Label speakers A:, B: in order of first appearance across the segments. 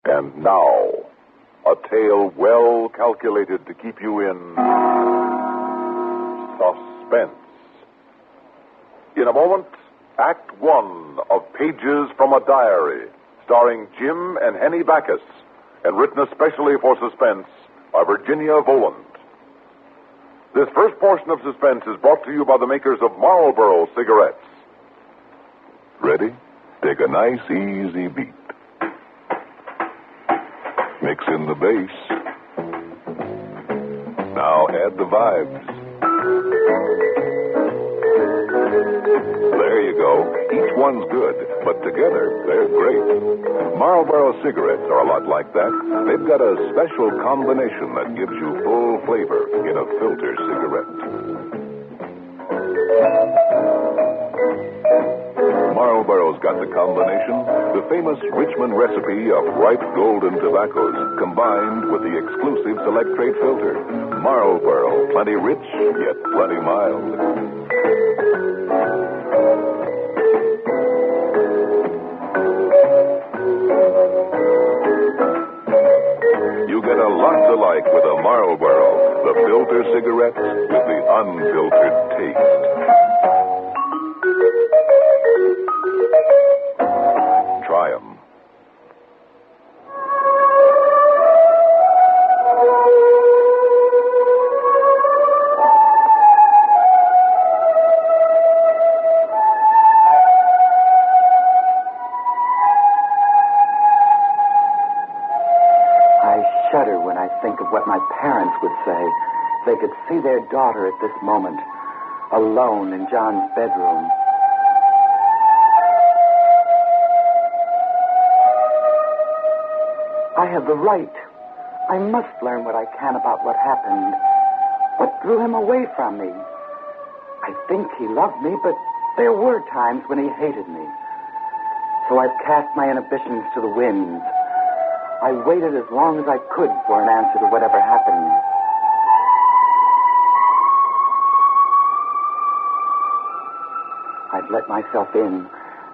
A: And now, a tale well calculated to keep you in suspense. In a moment, Act One of Pages from a Diary, starring Jim and Henny Backus, and written especially for suspense by Virginia Voland. This first portion of suspense is brought to you by the makers of Marlboro cigarettes. Ready? Take a nice, easy beat. Mix in the bass. Now add the vibes. There you go. Each one's good, but together they're great. Marlboro cigarettes are a lot like that. They've got a special combination that gives you full flavor in a filter cigarette. Marlboro's got the combination, the famous Richmond recipe of ripe golden tobaccos combined with the exclusive Select Trade filter. Marlboro, plenty rich, yet plenty mild. You get a lot to like with a Marlboro, the filter cigarette with the unfiltered taste. Try 'em.
B: I shudder when I think of what my parents would say if they could see their daughter at this moment, alone in John's bedroom. I have the right. I must learn what I can about what happened. What drew him away from me? I think he loved me, but there were times when he hated me. So I've cast my inhibitions to the winds. I waited as long as I could for an answer to whatever happened. I've let myself in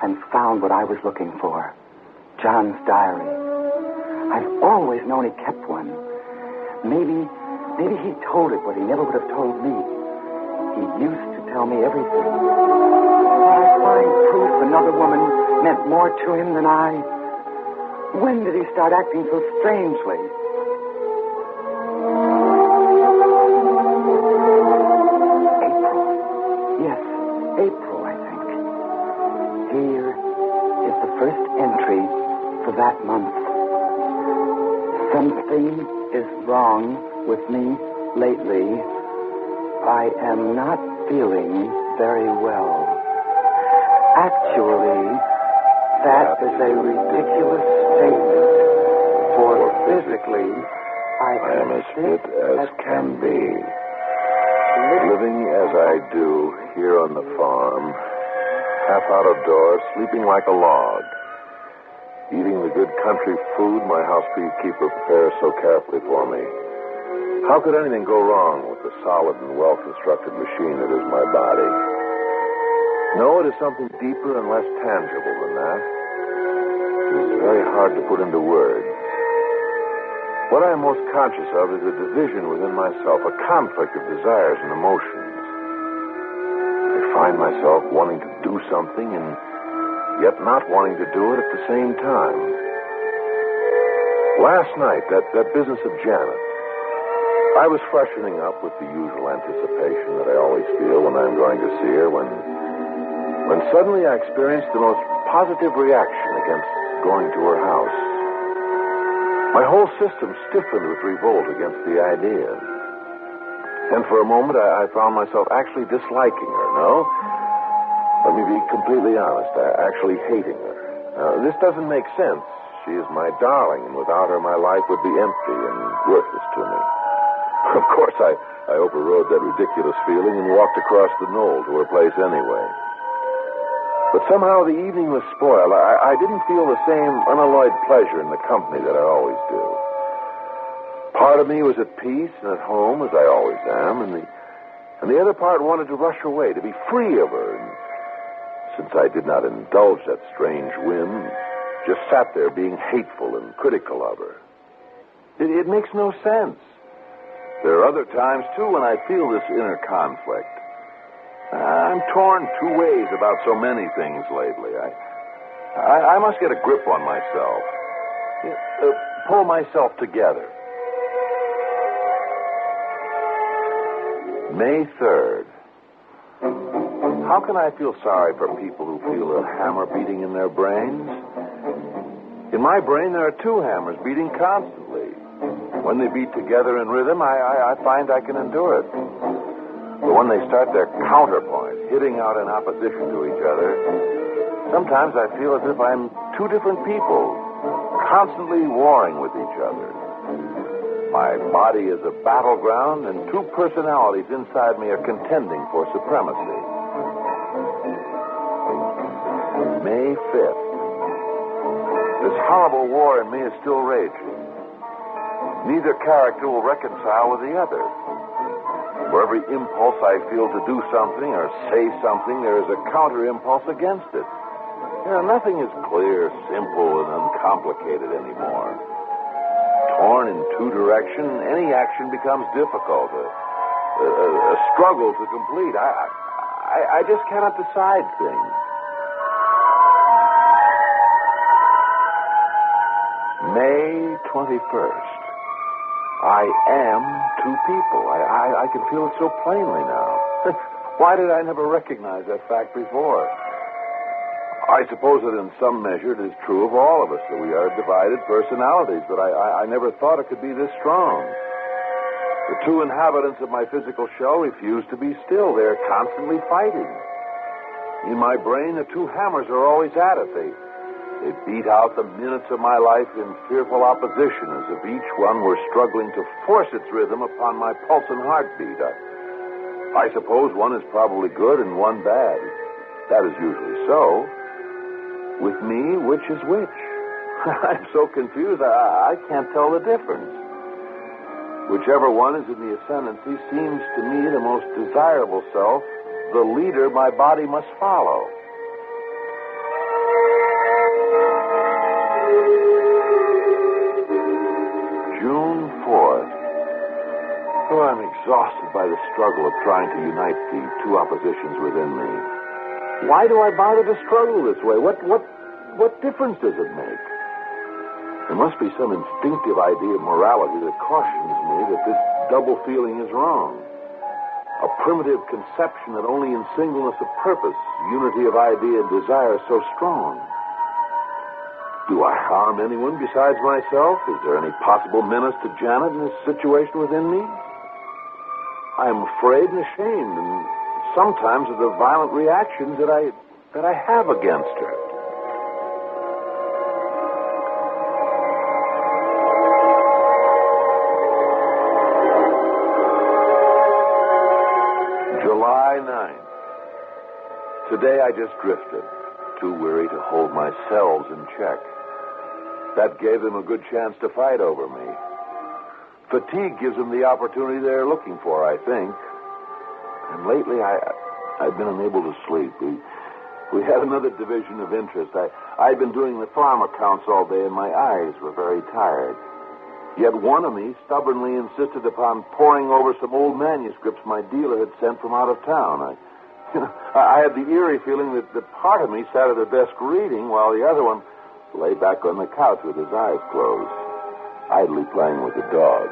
B: and found what I was looking for. John's diary. I've always known he kept one. Maybe he told it what he never would have told me. He used to tell me everything. Did I find proof another woman meant more to him than I? When did he start acting so strangely? April. Yes, April, I think. Here is the first entry for that month. Something is wrong with me lately. I am not feeling very well. Actually, that is a ridiculous statement. For physically, I am as fit as can be. Living as I do here on the farm, half out of doors, sleeping like a log. Eating the good country food my housekeeper prepares so carefully for me. How could anything go wrong with the solid and well-constructed machine that is my body? No, it is something deeper and less tangible than that. It is very hard to put into words. What I am most conscious of is a division within myself, a conflict of desires and emotions. I find myself wanting to do something and yet not wanting to do it at the same time. Last night, that business of Janet, I was freshening up with the usual anticipation that I always feel when I'm going to see her, when suddenly I experienced the most positive reaction against going to her house. My whole system stiffened with revolt against the idea. And for a moment, I found myself actually disliking her, no? Let me be completely honest. Actually hating her. Now, this doesn't make sense. She is my darling, and without her, my life would be empty and worthless to me. Of course, I overrode that ridiculous feeling and walked across the knoll to her place anyway. But somehow the evening was spoiled. I didn't feel the same unalloyed pleasure in the company that I always do. Part of me was at peace and at home, as I always am, and the other part wanted to rush away, to be free of her. And since I did not indulge that strange whim, just sat there being hateful and critical of her. It makes no sense. There are other times, too, when I feel this inner conflict. I'm torn two ways about so many things lately. I must get a grip on myself. Pull myself together. May 3rd. How can I feel sorry for people who feel a hammer beating in their brains? In my brain, there are two hammers beating constantly. When they beat together in rhythm, I find I can endure it. But when they start their counterpoint, hitting out in opposition to each other, sometimes I feel as if I'm two different people, constantly warring with each other. My body is a battleground, and two personalities inside me are contending for supremacy. May 5th. This horrible war in me is still raging. Neither character will reconcile with the other. For every impulse I feel to do something or say something, there is a counter-impulse against it. Nothing is clear, simple, and uncomplicated anymore. Torn in two directions, any action becomes difficult, a struggle to complete. I just cannot decide things. May 21st. I am two people. I can feel it so plainly now. Why did I never recognize that fact before? I suppose that in some measure it is true of all of us, that we are divided personalities, but I never thought it could be this strong. The two inhabitants of my physical shell refuse to be still. They're constantly fighting. In my brain, the two hammers are always at it. They beat out the minutes of my life in fearful opposition, as if each one were struggling to force its rhythm upon my pulse and heartbeat. I suppose one is probably good and one bad. That is usually so. With me, which is which? I'm so confused, I can't tell the difference. Whichever one is in the ascendancy seems to me the most desirable self, the leader my body must follow. June 4th. Oh, I'm exhausted by the struggle of trying to unite the two oppositions within me. Why do I bother to struggle this way? What difference does it make? There must be some instinctive idea of morality that cautions me that this double feeling is wrong. A primitive conception that only in singleness of purpose, unity of idea and desire is so strong. Do I harm anyone besides myself? Is there any possible menace to Janet in this situation within me? I am afraid and ashamed, and sometimes of the violent reactions that I have against her. July 9th. Today I just drifted, too weary to hold my cells in check. That gave them a good chance to fight over me. Fatigue gives them the opportunity they're looking for, I think. And lately, I've been unable to sleep. We had another division of interest. I'd been doing the farm accounts all day, and my eyes were very tired. Yet one of me stubbornly insisted upon poring over some old manuscripts my dealer had sent from out of town. I had the eerie feeling that part of me sat at a desk reading, while the other one lay back on the couch with his eyes closed, idly playing with the dog.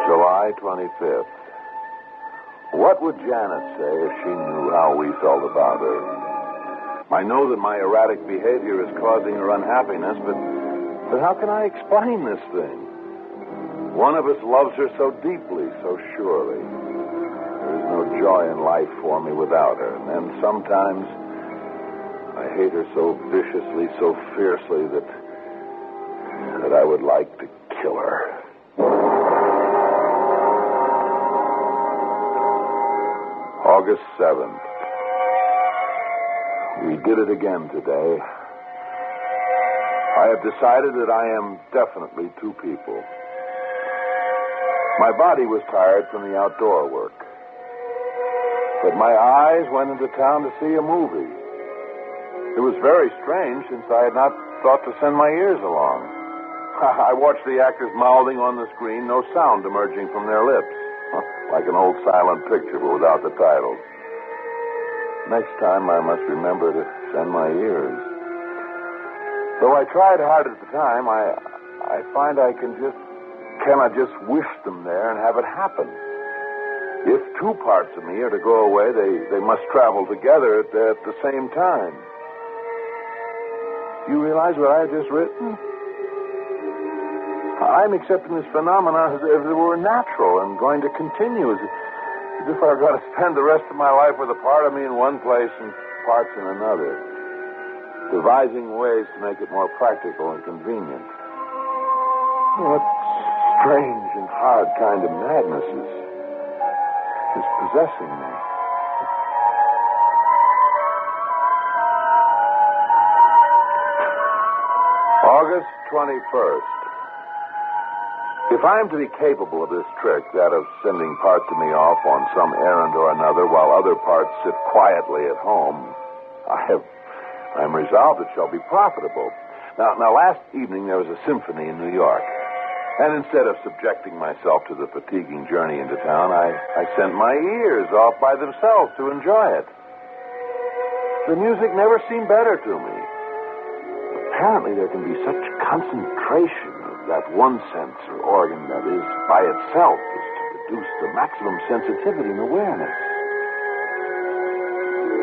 B: July 25th. What would Janet say if she knew how we felt about her? I know that my erratic behavior is causing her unhappiness, but how can I explain this thing? One of us loves her so deeply, so surely. There is no joy in life for me without her. And then sometimes I hate her so viciously, so fiercely that I would like to kill her. August 7th. We did it again today. I have decided that I am definitely two people. My body was tired from the outdoor work. But my eyes went into town to see a movie. It was very strange since I had not thought to send my ears along. I watched the actors mouthing on the screen, no sound emerging from their lips. Like an old silent picture, but without the titles. Next time, I must remember to send my ears. Though I tried hard at the time, I find I cannot just wish them there and have it happen. If two parts of me are to go away, they must travel together at the same time. Do you realize what I have just written? I'm accepting this phenomenon as if it were natural and going to continue, as if I were going to spend the rest of my life with a part of me in one place and parts in another, devising ways to make it more practical and convenient. What strange and hard kind of madness is possessing me. August 21st. If I am to be capable of this trick, that of sending parts of me off on some errand or another while other parts sit quietly at home, I'm resolved it shall be profitable. Now, last evening there was a symphony in New York. And instead of subjecting myself to the fatiguing journey into town, I sent my ears off by themselves to enjoy it. The music never seemed better to me. Apparently there can be such concentration of that one sense or organ that is by itself is to produce the maximum sensitivity and awareness.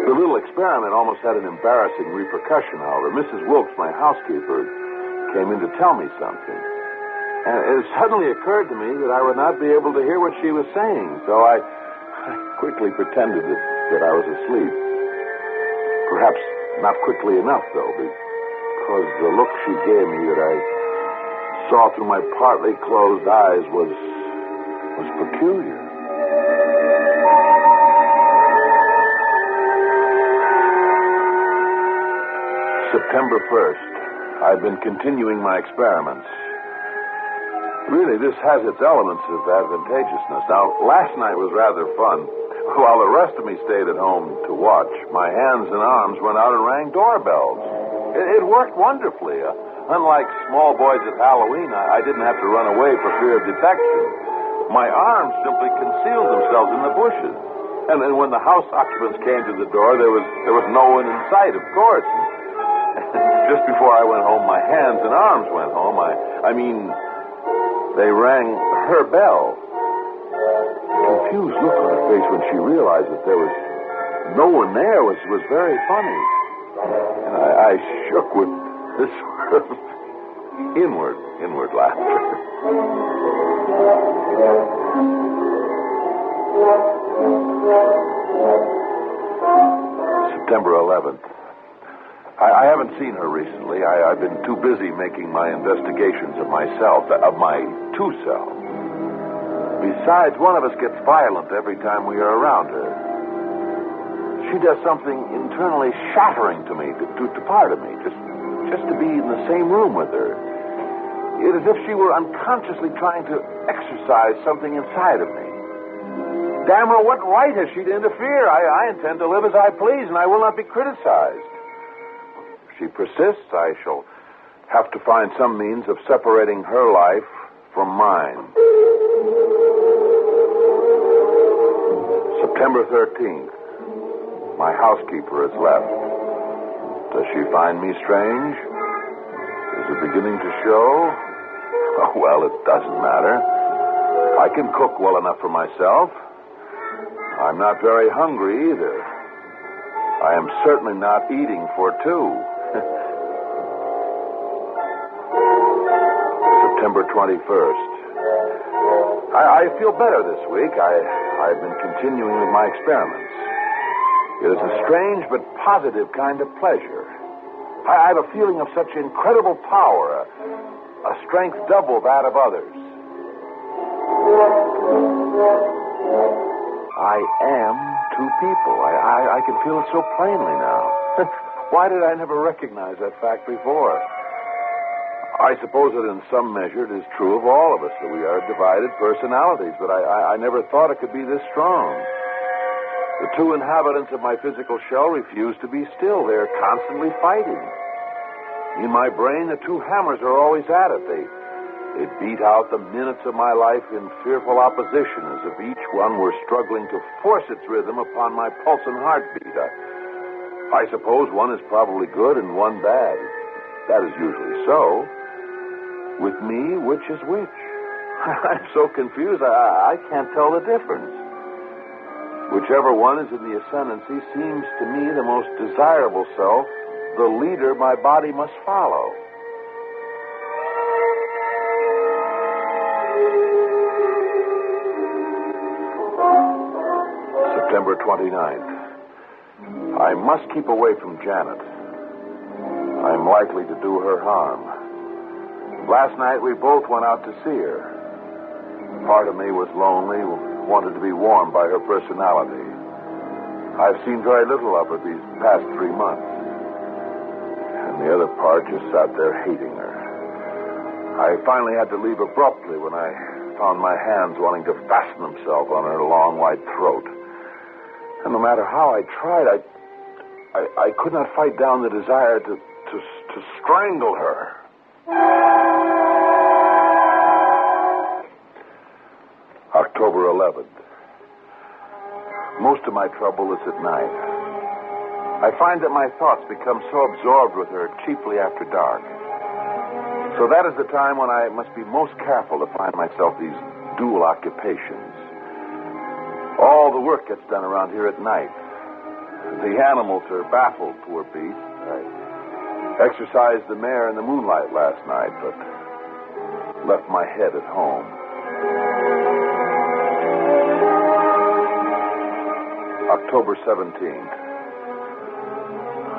B: The little experiment almost had an embarrassing repercussion, however. Mrs. Wilkes, my housekeeper, came in to tell me something. And it suddenly occurred to me that I would not be able to hear what she was saying, so I quickly pretended that I was asleep. Perhaps not quickly enough, though, because the look she gave me that I saw through my partly closed eyes was peculiar. September 1st. I've been continuing my experiments. Really, this has its elements of advantageousness. Now, last night was rather fun. While the rest of me stayed at home to watch, my hands and arms went out and rang doorbells. It worked wonderfully. Unlike small boys at Halloween, I didn't have to run away for fear of detection. My arms simply concealed themselves in the bushes. And then when the house occupants came to the door, there was no one in sight, of course. Just before I went home, my hands and arms went home. I mean, they rang her bell. The confused look on her face when she realized that there was no one there was very funny. And I shook with this sort of inward laughter. September 11th. I haven't seen her recently. I've been too busy making my investigations of myself, of my two selves. Besides, one of us gets violent every time we are around her. She does something internally shattering to me, to part of me, just to be in the same room with her. It is as if she were unconsciously trying to exercise something inside of me. Damn her, what right has she to interfere? I intend to live as I please, and I will not be criticized. If she persists, I shall have to find some means of separating her life from mine. September 13th. My housekeeper has left. Does she find me strange? Is it beginning to show? Oh, well, it doesn't matter. I can cook well enough for myself. I'm not very hungry either. I am certainly not eating for two. September 21st. I feel better this week. I've been continuing with my experiments. It is a strange but positive kind of pleasure. I have a feeling of such incredible power, a strength double that of others. I am two people. I can feel it so plainly now. Why did I never recognize that fact before? I suppose that in some measure it is true of all of us that we are divided personalities, but I never thought it could be this strong. The two inhabitants of my physical shell refuse to be still. They're constantly fighting. In my brain, the two hammers are always at it. They beat out the minutes of my life in fearful opposition, as if each one were struggling to force its rhythm upon my pulse and heartbeat. I suppose one is probably good and one bad. That is usually so. With me, which is which? I'm so confused, I can't tell the difference. Whichever one is in the ascendancy seems to me the most desirable self, the leader my body must follow. September 29th. I must keep away from Janet. I'm likely to do her harm. Last night we both went out to see her. Part of me was lonely, wanted to be warmed by her personality. I've seen very little of her these past 3 months. And the other part just sat there hating her. I finally had to leave abruptly when I found my hands wanting to fasten themselves on her long, white throat. And no matter how I tried, I could not fight down the desire to strangle her. October 11th. Most of my trouble is at night. I find that my thoughts become so absorbed with her chiefly after dark. So that is the time when I must be most careful to find myself these dual occupations. All the work gets done around here at night. The animals are baffled, poor beasts. I exercised the mare in the moonlight last night, but left my head at home. October 17th.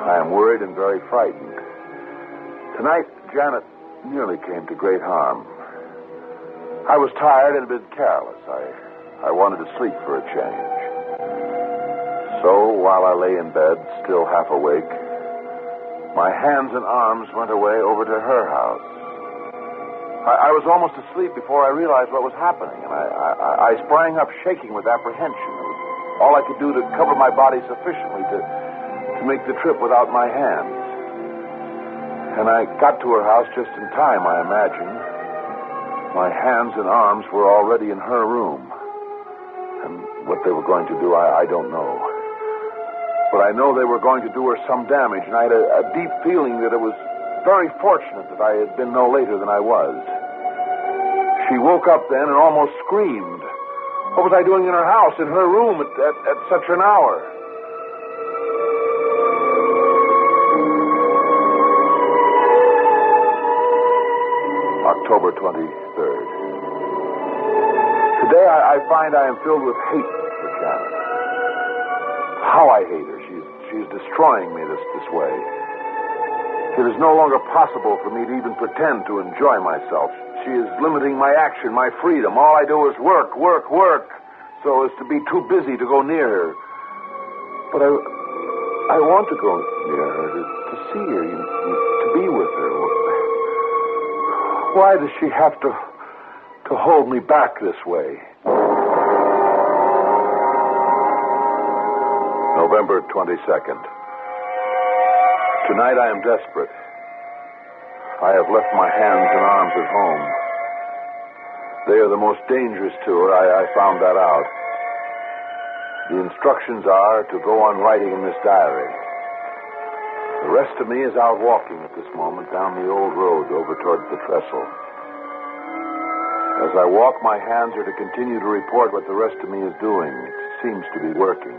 B: I am worried and very frightened. Tonight, Janet nearly came to great harm. I was tired and a bit careless. I wanted to sleep for a change. So, while I lay in bed, still half awake, my hands and arms went away over to her house. I was almost asleep before I realized what was happening, and I sprang up shaking with apprehension. It was all I could do to cover my body sufficiently to make the trip without my hands. And I got to her house just in time, I imagine. My hands and arms were already in her room. And what they were going to do, I don't know. But I know they were going to do her some damage, and I had a deep feeling that it was very fortunate that I had been no later than I was. She woke up then and almost screamed. What was I doing in her house, in her room, at such an hour? October 23rd. Today I find I am filled with hate for Janet. How I hate her. She's destroying me this way. It is no longer possible for me to even pretend to enjoy myself. She is limiting my action, my freedom. All I do is work, so as to be too busy to go near her. But I want to go near her, to see her, to be with her. Why does she have to hold me back this way? November 22nd. Tonight I am desperate. I have left my hands and arms at home. They are the most dangerous to her. I found that out. The instructions are to go on writing in this diary. The rest of me is out walking at this moment down the old road over towards the trestle. As I walk, my hands are to continue to report what the rest of me is doing. It seems to be working.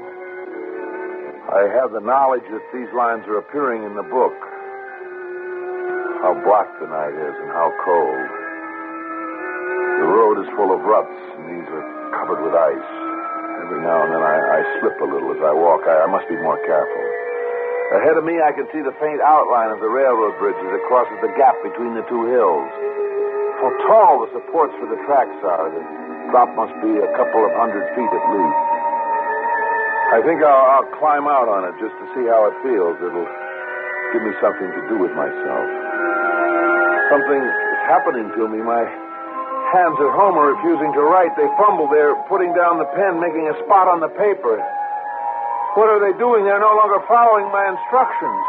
B: I have the knowledge that these lines are appearing in the book. How black the night is and how cold. The road is full of ruts, and these are covered with ice. Every now and then I slip a little as I walk. I must be more careful. Ahead of me, I can see the faint outline of the railroad bridge as it crosses the gap between the two hills. How tall the supports for the tracks are. The drop must be a couple of 100 feet at least. I think I'll climb out on it just to see how it feels. It'll give me something to do with myself. Something is happening to me. My hands at home are refusing to write. They fumble. They're putting down the pen, making a spot on the paper. What are they doing? They're no longer following my instructions.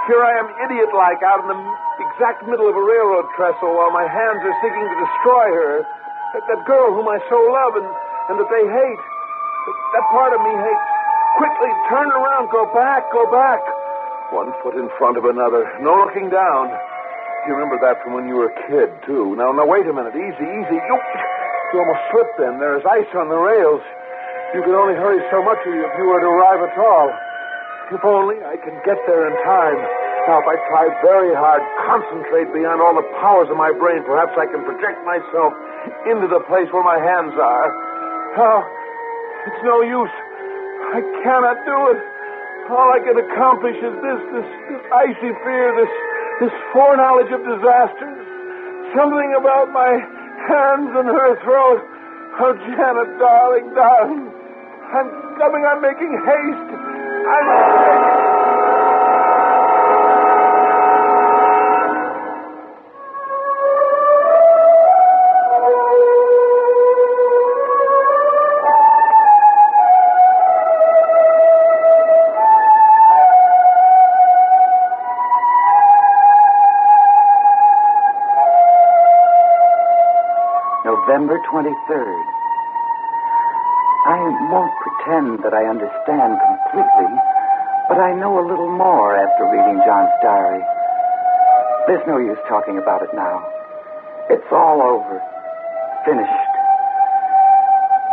B: Here I am, idiot-like, out in the exact middle of a railroad trestle while my hands are seeking to destroy her. That girl whom I so love and that they hate. That part of me hates. Quickly, turn around, go back. One foot in front of another. No looking down. You remember that from when you were a kid, too. Now, wait a minute. Easy. You almost slipped then. There's ice on the rails. You could only hurry so much if you were to arrive at all. If only I could get there in time. Now, if I try very hard, concentrate beyond all the powers of my brain, perhaps I can project myself into the place where my hands are. Oh, it's no use. I cannot do it. All I can accomplish is this icy fear, this foreknowledge of disasters. Something about my hands and her throat. Oh, Janet, darling. I'm coming. I'm making haste.
C: November 23rd. I won't pretend that I understand completely, but I know a little more after reading John's diary. There's no use talking about it now. It's all over. Finished.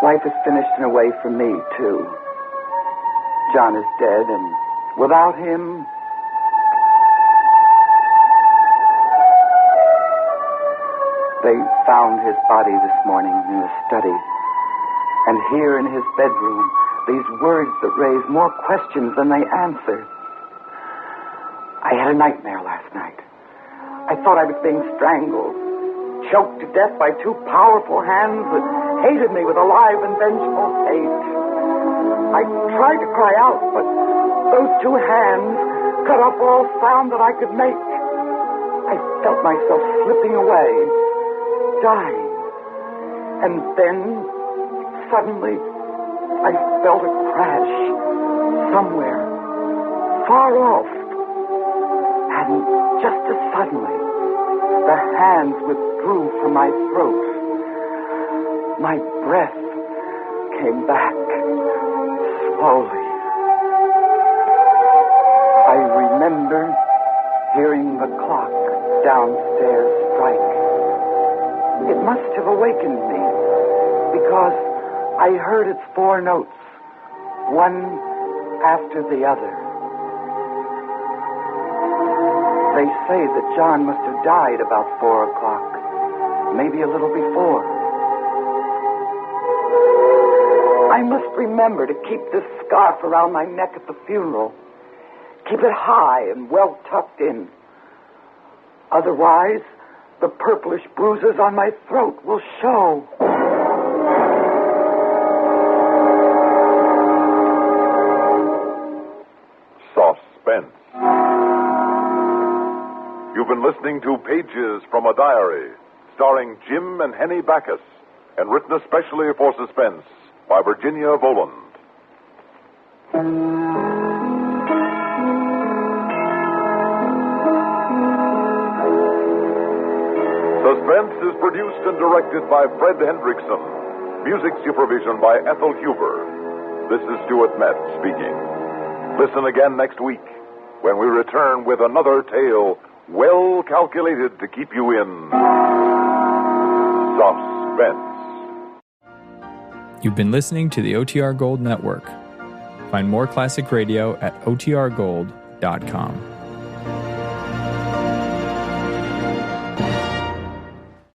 C: Life is finished in a way for me, too. John is dead, and without him... They found his body this morning in the study. And here in his bedroom, these words that raise more questions than they answer. I had a nightmare last night. I thought I was being strangled, choked to death by two powerful hands that hated me with a live and vengeful hate. I tried to cry out, but those two hands cut off all sound that I could make. I felt myself slipping away, dying. And then, suddenly, I felt a crash somewhere, far off. And just as suddenly, the hands withdrew from my throat. My breath came back, slowly. I remember hearing the clock downstairs strike. It must have awakened me, because I heard its 4 notes, one after the other. They say that John must have died about 4 o'clock, maybe a little before. I must remember to keep this scarf around my neck at the funeral. Keep it high and well tucked in. Otherwise, the purplish bruises on my throat will show.
A: Suspense. You've been listening to Pages from a Diary, starring Jim and Henny Backus, and written especially for Suspense by Virginia Voland. Suspense is produced and directed by Fred Hendrickson. Music supervision by Ethel Huber. This is Stuart Metz speaking. Listen again next week when we return with another tale well calculated to keep you in suspense.
D: You've been listening to the OTR Gold Network. Find more classic radio at otrgold.com.